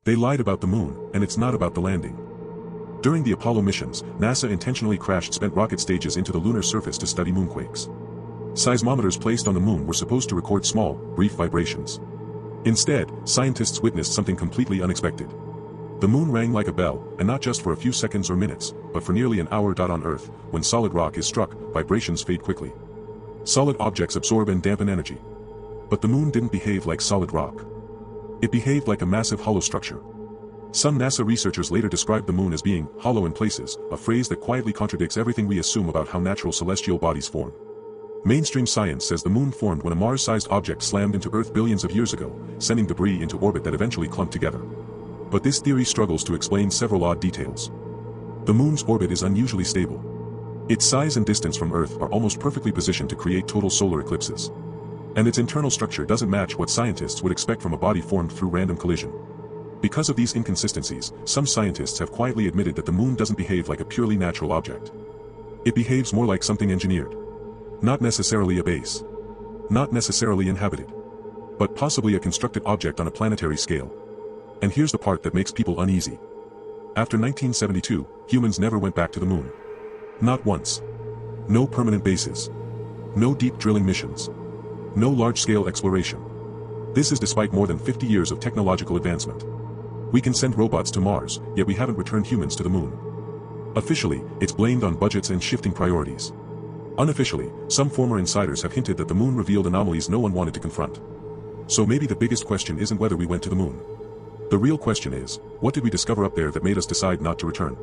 They lied about the moon, and it's not about the landing. During the Apollo missions, NASA intentionally crashed spent rocket stages into the lunar surface to study moonquakes. Seismometers placed on the moon were supposed to record small, brief vibrations. Instead, scientists witnessed something completely unexpected. The moon rang like a bell, and not just for a few seconds or minutes, but for nearly an hour. On Earth, when solid rock is struck, vibrations fade quickly. Solid objects absorb and dampen energy. But the moon didn't behave like solid rock. It behaved like a massive hollow structure. Some NASA researchers later described the moon as being hollow in places, a phrase that quietly contradicts everything we assume about how natural celestial bodies form. Mainstream science says the moon formed when a Mars-sized object slammed into Earth billions of years ago, sending debris into orbit that eventually clumped together. But this theory struggles to explain several odd details. The moon's orbit is unusually stable. Its size and distance from Earth are almost perfectly positioned to create total solar eclipses. And its internal structure doesn't match what scientists would expect from a body formed through random collision. Because of these inconsistencies, some scientists have quietly admitted that the moon doesn't behave like a purely natural object. It behaves more like something engineered. Not necessarily a base. Not necessarily inhabited. But possibly a constructed object on a planetary scale. And here's the part that makes people uneasy. After 1972, humans never went back to the moon. Not once. No permanent bases. No deep drilling missions. No large-scale exploration. This is despite more than 50 years of technological advancement. We can send robots to Mars, yet we haven't returned humans to the moon. Officially, it's blamed on budgets and shifting priorities. Unofficially, some former insiders have hinted that the moon revealed anomalies no one wanted to confront. So maybe the biggest question isn't whether we went to the moon. The real question is, what did we discover up there that made us decide not to return?